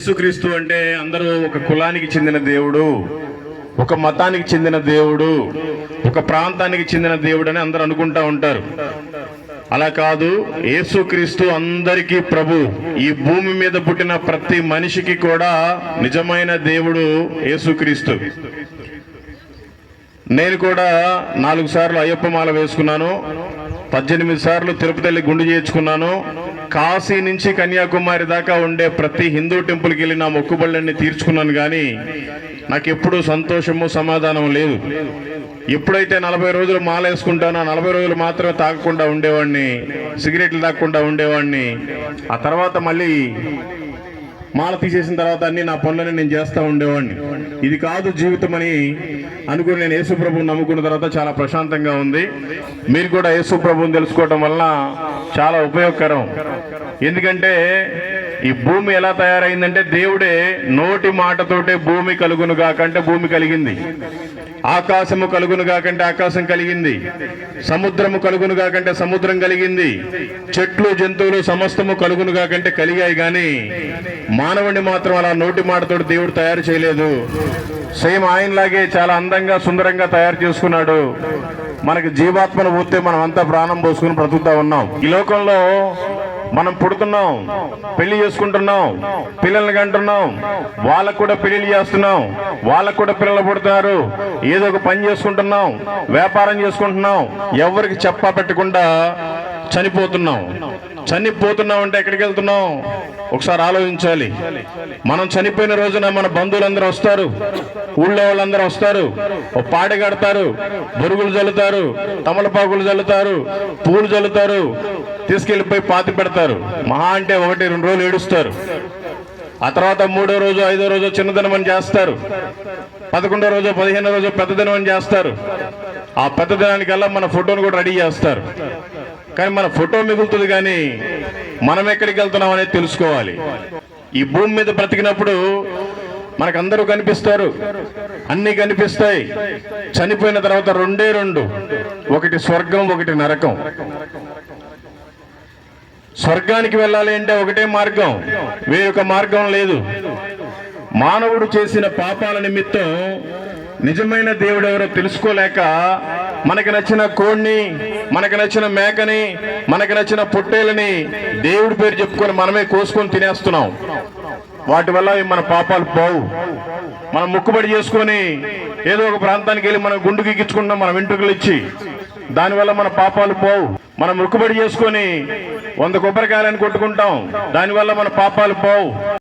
యేసుక్రీస్తు అంటే అందరూ ఒక కులానికి చెందిన దేవుడు, ఒక మతానికి చెందిన దేవుడు, ఒక ప్రాంతానికి చెందిన దేవుడు అని అందరూ అనుకుంటా ఉంటారు. అలా కాదు. యేసుక్రీస్తు అందరికీ ప్రభు. ఈ భూమి మీద పుట్టిన ప్రతి మనిషికి కూడా నిజమైన దేవుడు యేసుక్రీస్తు. నేను కూడా 4 సార్లు అయ్యప్ప మాల వేసుకున్నాను, 18 సార్లు తిరుపతి వెళ్ళి గుండు చేయించుకున్నాను. కాశీ నుంచి కన్యాకుమారి దాకా ఉండే ప్రతి హిందూ టెంపుల్కి వెళ్ళి నా మొక్కుబళ్ళని తీర్చుకున్నాను. కానీ నాకు ఎప్పుడూ సంతోషము సమాధానం లేదు. ఎప్పుడైతే 40 రోజులు మాల వేసుకుంటానో 40 రోజులు మాత్రమే తాగకుండా ఉండేవాడిని, సిగరెట్లు తాగకుండా ఉండేవాడిని. ఆ తర్వాత మళ్ళీ మాల తీసేసిన తర్వాత అన్ని నా పనులని నేను చేస్తూ ఉండేవాడిని. ఇది కాదు జీవితం అని అనుకుని నేను యేసు ప్రభువుని నమ్ముకున్న తర్వాత చాలా ప్రశాంతంగా ఉంది. మీరు కూడా యేసు ప్రభువుని తెలుసుకోవడం వలన చాలా ఉపయోగకరం. ఎందుకంటే ఈ భూమి ఎలా తయారైందంటే దేవుడే నోటి మాటతోటే భూమి కలుగునుగా కంటే భూమి కలిగింది, ఆకాశము కలుగునుగా కంటే ఆకాశం కలిగింది, సముద్రము కలుగునుగా కంటే సముద్రం కలిగింది, చెట్లు జంతువులు సమస్తము కలుగునుగా కంటే కలిగాయి. కానీ మానవుడిని మాత్రం అలా నోటి మాటతోటి దేవుడు తయారు చేయలేదు. సేమ్ ఆయనలాగే చాలా అందంగా సుందరంగా తయారు చేసుకున్నాడు. మనకి జీవాత్మను పోతే మనం అంతా ప్రాణం పోసుకుని బ్రతుకుతా ఉన్నాం. ఈ లోకంలో మనం పుడుతున్నాం, పెళ్లి చేసుకుంటున్నాం, పిల్లల్ని కంటున్నాం, వాళ్ళకు కూడా పెళ్లిళ్ళు చేస్తున్నాం, వాళ్ళకు కూడా పిల్లలు పుడుతున్నారు, ఏదో ఒక పని చేసుకుంటున్నాం, వ్యాపారం చేసుకుంటున్నాం, ఎవరికి చెప్పా పెట్టకుండా చనిపోతున్నాం. చనిపోతున్నాం అంటే ఎక్కడికి వెళ్తున్నాం ఒకసారి ఆలోచించాలి. మనం చనిపోయిన రోజున మన బంధువులందరూ వస్తారు, ఊళ్ళో వాళ్ళందరూ వస్తారు, ఓ పాడి కడతారు, బొరుగులు జల్లుతారు, తమలపాకులు జల్లుతారు, పూలు జల్లుతారు, తీసుకెళ్లిపోయి పాతి పెడతారు. మహా అంటే 1-2 రోజులు ఏడుస్తారు. ఆ తర్వాత 3వ రోజు 5వ రోజు చిన్నదినం అని చేస్తారు, 11వ రోజు 15వ రోజు పెద్ద దినం అని చేస్తారు. ఆ పెద్ద దినానికల్లా మన ఫోటోను కూడా రెడీ చేస్తారు. కానీ మన ఫోటో మిగులుతుంది, కానీ మనం ఎక్కడికి వెళ్తున్నాం అనేది తెలుసుకోవాలి. ఈ భూమి మీద బ్రతికినప్పుడు మనకందరూ కనిపిస్తారు, అన్ని కనిపిస్తాయి. చనిపోయిన తర్వాత 2 ఒకటి స్వర్గం, ఒకటి నరకం. స్వర్గానికి వెళ్ళాలి అంటే ఒకటే మార్గం, వేరొక మార్గం లేదు. మానవుడు చేసిన పాపాల నిమిత్తం నిజమైన దేవుడు ఎవరో తెలుసుకోలేక మనకి నచ్చిన కోడిని, మనకి నచ్చిన మేకని, మనకి నచ్చిన పొట్టేలని దేవుడి పేరు చెప్పుకొని మనమే కోసుకొని తినేస్తున్నాం. వాటి వల్ల మన పాపాలు పోవు. మనం ముక్కుబడి చేసుకొని ఏదో ఒక ప్రాంతానికి వెళ్ళి మనం గుండు గీకించుకుంటాం మన వెంట్రుకలు ఇచ్చి, దానివల్ల మన పాపాలు పోవు. మనం ముక్కుబడి చేసుకొని 100 కొబ్బరికాయలని కొట్టుకుంటాం, దానివల్ల మన పాపాలు పోవు.